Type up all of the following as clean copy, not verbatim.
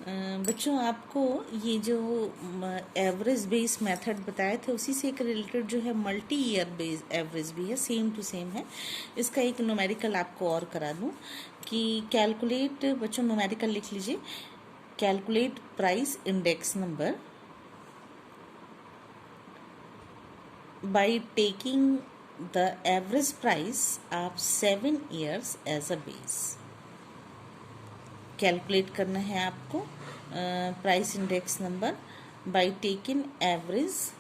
बच्चों आपको ये जो एवरेज बेस मेथड बताए थे उसी से एक रिलेटेड जो है मल्टी ईयर बेस एवरेज भी है, सेम टू सेम है। इसका एक न्यूमेरिकल आपको और करा दूं कि कैलकुलेट, बच्चों न्यूमेरिकल लिख लीजिए, calculate price index number by taking the average price of 7 years as a base. Calculate करना है आपको price index number by taking average,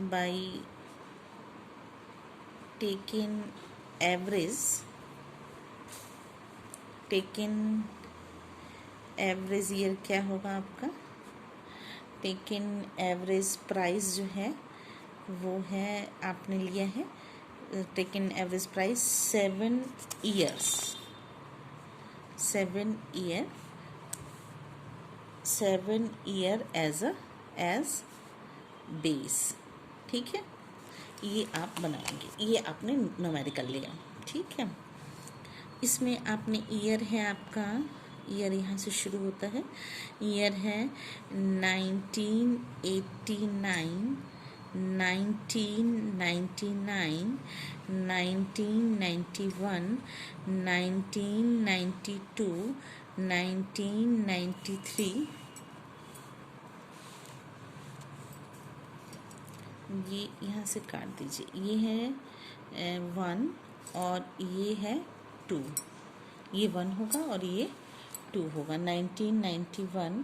by taking average, taking average year क्या होगा आपका, टेकिंग एवरेज प्राइस जो है वो है आपने लिया है taking average price 7 years, 7 year as base. ठीक है, ये आप बनाएंगे, ये आपने न्यूमेरिकल लिया। ठीक है, इसमें आपने ईयर है आपका, ईयर यहाँ से शुरू होता है, ईयर है 1989, 1999, 1991, 1992, 1993, ये यहाँ से काट दीजिए, ये है 1 और ये है 2, ये 1 होगा और ये 2 होगा। 1991,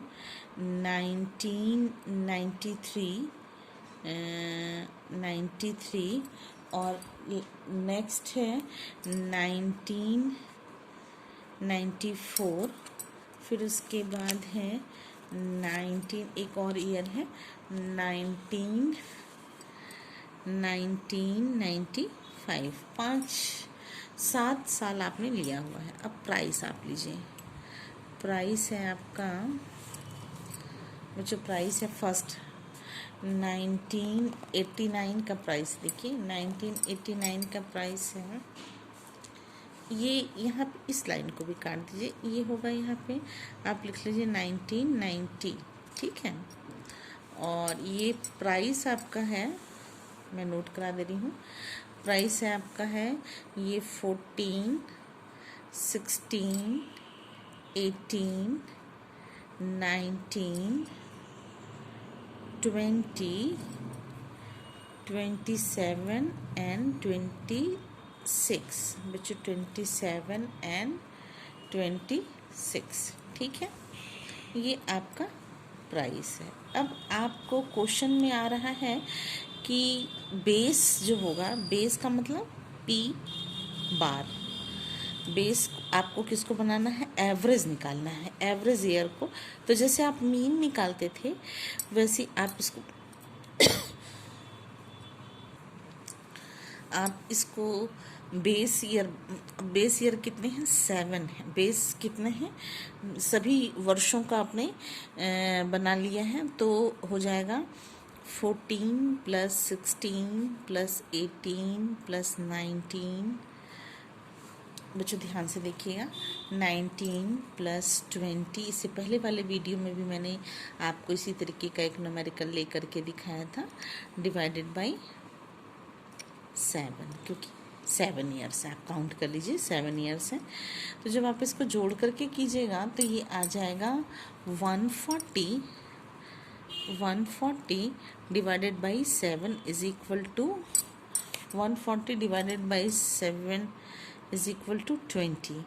1993, 93 और नेक्स्ट है 1994, फिर उसके बाद है 19, एक और ईयर है 1995। 7 साल आपने लिया हुआ है। अब प्राइस आप लीजिए, प्राइस है आपका बच्चों, प्राइस है फर्स्ट 1989 का प्राइस देखिए, 1989 का प्राइस है, ये यहाँ पे इस लाइन को भी काट दीजिए, ये होगा यहाँ पे आप लिख लीजिए 1990। ठीक है, और ये प्राइस आपका है, मैं नोट करा दे रही हूँ, प्राइस है आपका है ये 14, 16, 18, 19, 20, 27 एंड 26। बच्चों 27 एंड 26। ठीक है, ये आपका प्राइस है। अब आपको क्वेश्चन में आ रहा है कि बेस जो होगा, बेस का मतलब पी बार, बेस आपको किसको बनाना है, एवरेज निकालना है, एवरेज ईयर को। तो जैसे आप मीन निकालते थे वैसे आप इसको आप इसको बेस ईयर कितने हैं, 7 है, बेस कितने हैं, सभी वर्षों का आपने बना लिया है, तो हो जाएगा 14 + 16 + 18 + 19। बच्चों ध्यान से देखिएगा, 19 + 20, इससे पहले वाले वीडियो में भी मैंने आपको इसी तरीके का एक न्यूमेरिकल लेकर के दिखाया था, डिवाइडेड बाय 7, क्योंकि 7 years है, आप काउंट कर लीजिए 7 years है। तो जब आप इसको जोड़ करके कीजिएगा तो ये आ जाएगा 140 divided by 7 is equal to 140 divided by 7 is equal to 20।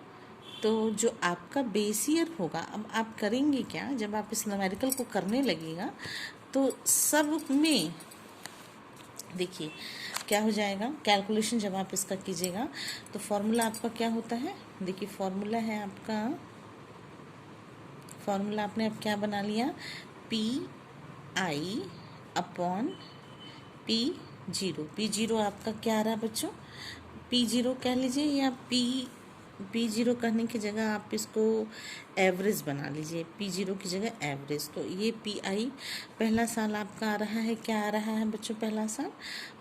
तो जो आपका बेस ईयर होगा, अब आप करेंगे क्या, जब आप इस न्यूमेरिकल को करने लगेगा तो सब में देखिए क्या हो जाएगा, कैलकुलेशन जब आप इसका कीजिएगा तो फॉर्मूला आपका क्या होता है, देखिए फॉर्मूला है आपका, फॉर्मूला आपने अब क्या बना लिया, PI अपॉन P0 आपका क्या रहा बच्चों, P0 कह लीजिए, या P0 कहने की जगह आप इसको एवरेज बना लीजिए, P0 की जगह एवरेज। तो ये PI पहला साल आपका आ रहा है, क्या आ रहा है बच्चों, पहला साल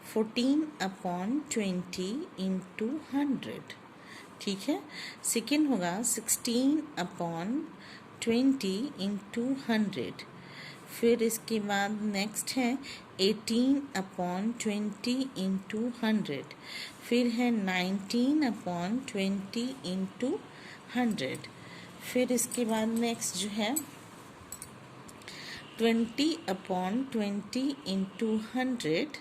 14/20 × 100। ठीक है, सेकेंड होगा 16/20 20 इंटू 100। फिर इसके बाद नेक्स्ट है 18/20 इंटू 100। फिर है 19/20 इंटू 100। फिर इसके बाद नेक्स्ट जो है 20/20 इंटू 100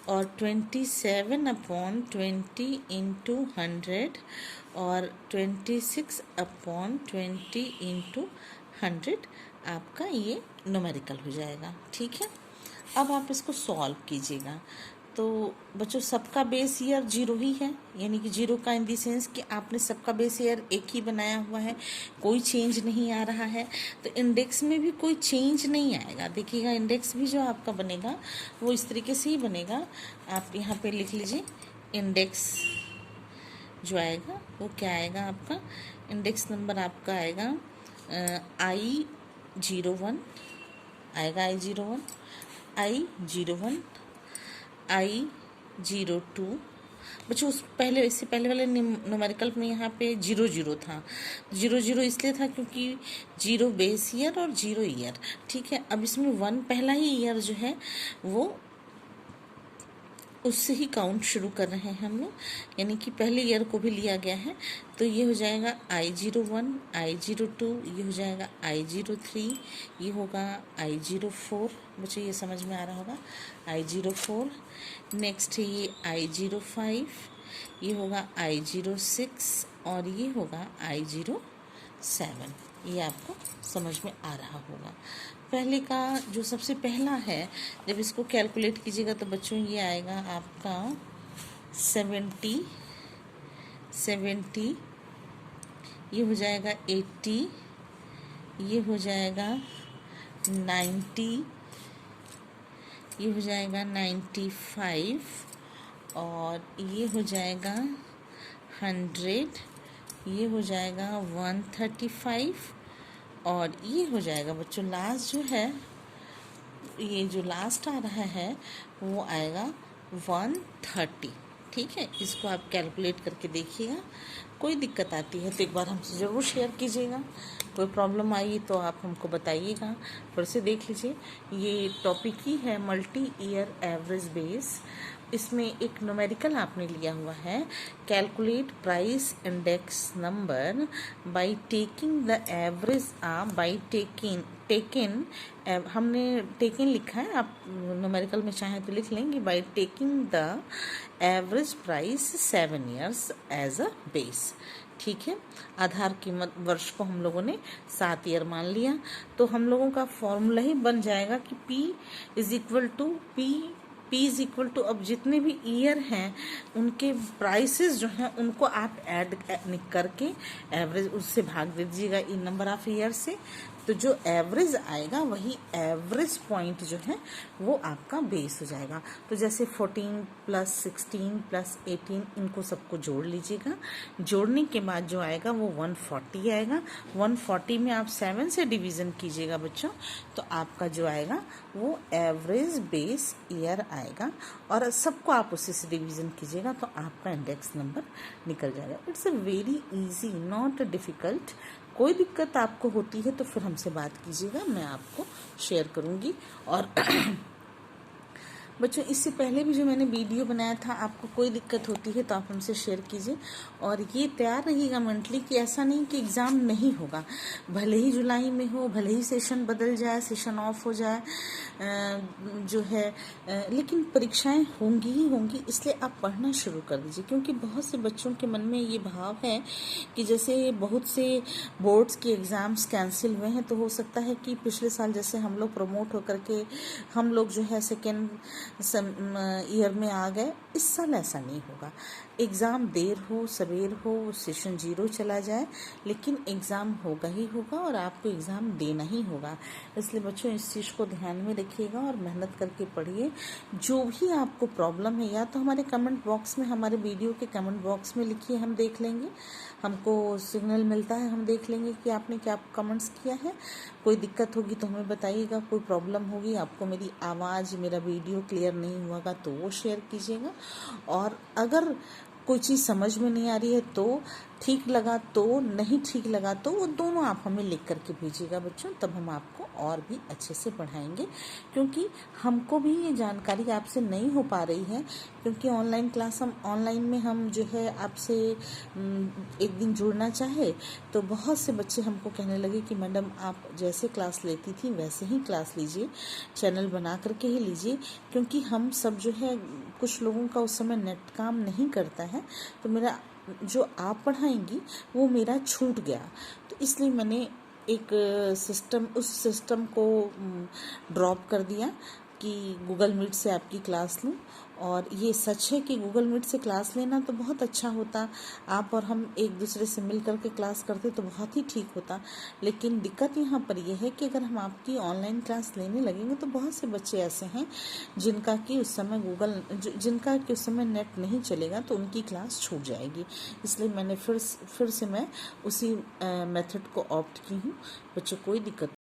और 27/20 इंटू 100 और 26/20 इंटू 100 आपका ये न्यूमेरिकल हो जाएगा। ठीक है, अब आप इसको सॉल्व कीजिएगा। तो बच्चों सबका बेस ईयर 0 ही है, यानी कि 0 का इन दी सेंस कि आपने सबका बेस ईयर एक ही बनाया हुआ है, कोई चेंज नहीं आ रहा है। तो इंडेक्स में भी कोई चेंज नहीं आएगा। देखिएगा इंडेक्स भी जो आपका बनेगा वो इस तरीके से ही बनेगा। आप यहाँ पे लिख लीजिए इंडेक्स जो आएगा वो क्या आएगा, आपका इंडेक्स नंबर आपका आएगा I01 आएगा, I01, I01, I02। बच्चों उस पहले इससे पहले वाले न्यूमेरिकल में यहाँ पे 00 था। 00 इसलिए था क्योंकि 0 बेस ईयर और 0 ईयर। ठीक है, अब इसमें 1 पहला ही ईयर जो है वो उससे ही काउंट शुरू कर रहे हैं हम लोग, यानी कि पहले ईयर को भी लिया गया है। तो ये हो जाएगा I01, I02, ये हो जाएगा I03, ये होगा I04। बच्चों ये समझ में आ रहा होगा, I04। नेक्स्ट है ये I05, ये होगा I06 और ये होगा I07। ये आपको समझ में आ रहा होगा। पहले का जो सबसे पहला है, जब इसको कैलकुलेट कीजिएगा तो बच्चों ये आएगा आपका 70, ये हो जाएगा 80, ये हो जाएगा 90, ये हो जाएगा 95 और ये हो जाएगा 100, ये हो जाएगा 135 और ये हो जाएगा बच्चों लास्ट जो है, ये जो लास्ट आ रहा है वो आएगा 130। ठीक है, इसको आप कैलकुलेट करके देखिएगा। कोई दिक्कत आती है तो एक बार हमसे ज़रूर शेयर कीजिएगा। कोई प्रॉब्लम आई तो आप हमको बताइएगा। फिर से देख लीजिए, ये टॉपिक ही है मल्टी ईयर एवरेज बेस। इसमें एक न्यूमेरिकल आपने लिया हुआ है, calculate price index number by taking the average by taking हमने टेकिंग लिखा है, आप न्यूमेरिकल में चाहें तो लिख लेंगे by taking the average price 7 years as a base. ठीक है, आधार कीमत वर्ष को हम लोगों ने 7 ईयर मान लिया, तो हम लोगों का फॉर्मूला ही बन जाएगा कि P इज इक्वल टू अब जितने भी ईयर हैं उनके प्राइसेस जो हैं उनको आप ऐड करके एवरेज उससे भाग दे दीजिएगा इन नंबर ऑफ ईयर से। तो जो एवरेज आएगा वही एवरेज पॉइंट जो है वो आपका बेस हो जाएगा। तो जैसे 14 + 16 + 18 इनको सबको जोड़ लीजिएगा। जोड़ने के बाद जो आएगा वो 140 आएगा। 140 में आप 7 से डिवीज़न कीजिएगा बच्चों, तो आपका जो आएगा वो एवरेज बेस ईयर आएगा और सबको आप उसी से डिवीज़न कीजिएगा तो आपका इंडेक्स नंबर निकल जाएगा। It's a very easy, not difficult. कोई दिक्कत आपको होती है तो फिर हमसे बात कीजिएगा, मैं आपको शेयर करूँगी। और बच्चों इससे पहले भी जो मैंने वीडियो बनाया था, आपको कोई दिक्कत होती है तो आप हमसे शेयर कीजिए। और ये तैयार रहिएगा मेंटली कि ऐसा नहीं कि एग्ज़ाम नहीं होगा, भले ही जुलाई में हो, भले ही सेशन बदल जाए, सेशन ऑफ हो जाए जो है, लेकिन परीक्षाएं होंगी ही होंगी। इसलिए आप पढ़ना शुरू कर दीजिए, क्योंकि बहुत से बच्चों के मन में ये भाव है कि जैसे बहुत से बोर्ड्स के एग्ज़ाम्स कैंसिल हुए हैं, तो हो सकता है कि पिछले साल जैसे हम लोग प्रमोट होकर के हम लोग जो है सेकेंड ईयर में आ गए, इस साल ऐसा नहीं होगा। एग्ज़ाम देर हो सवेर हो, सेशन 0 चला जाए, लेकिन एग्ज़ाम होगा ही होगा और आपको एग्ज़ाम देना ही होगा। इसलिए बच्चों इस चीज़ को ध्यान में रखिएगा और मेहनत करके पढ़िए। जो भी आपको प्रॉब्लम है या तो हमारे कमेंट बॉक्स में, हमारे वीडियो के कमेंट बॉक्स में लिखिए, हम देख लेंगे। हमको सिग्नल मिलता है, हम देख लेंगे कि आपने क्या कमेंट्स किया है। कोई दिक्कत होगी तो हमें बताइएगा, कोई प्रॉब्लम होगी, आपको मेरी आवाज़, मेरा वीडियो क्लियर नहीं हुआ तो वो शेयर कीजिएगा। और अगर कोई चीज़ समझ में नहीं आ रही है तो ठीक लगा तो, नहीं ठीक लगा तो वो दोनों आप हमें लिख करके भेजिएगा बच्चों, तब हम आपको और भी अच्छे से पढ़ाएंगे। क्योंकि हमको भी ये जानकारी आपसे नहीं हो पा रही है, क्योंकि ऑनलाइन क्लास ऑनलाइन में हम जो है आपसे एक दिन जुड़ना चाहे तो बहुत से बच्चे हमको कहने लगे कि मैडम आप जैसे क्लास लेती थी वैसे ही क्लास लीजिए, चैनल बना करके ही लीजिए, क्योंकि हम सब जो है कुछ लोगों का उस समय नेट काम नहीं करता है, तो मेरा जो आप पढ़ाएंगी वो मेरा छूट गया। तो इसलिए मैंने एक उस सिस्टम को ड्रॉप कर दिया कि गूगल मीट से आपकी क्लास लूँ। और ये सच है कि गूगल मीट से क्लास लेना तो बहुत अच्छा होता, आप और हम एक दूसरे से मिल करके क्लास करते तो बहुत ही ठीक होता। लेकिन दिक्कत यहाँ पर यह है कि अगर हम आपकी ऑनलाइन क्लास लेने लगेंगे तो बहुत से बच्चे ऐसे हैं जिनका कि उस समय नेट नहीं चलेगा, तो उनकी क्लास छूट जाएगी। इसलिए मैंने फिर से मैं उसी मेथड को ऑप्ट की हूँ। बच्चों कोई दिक्कत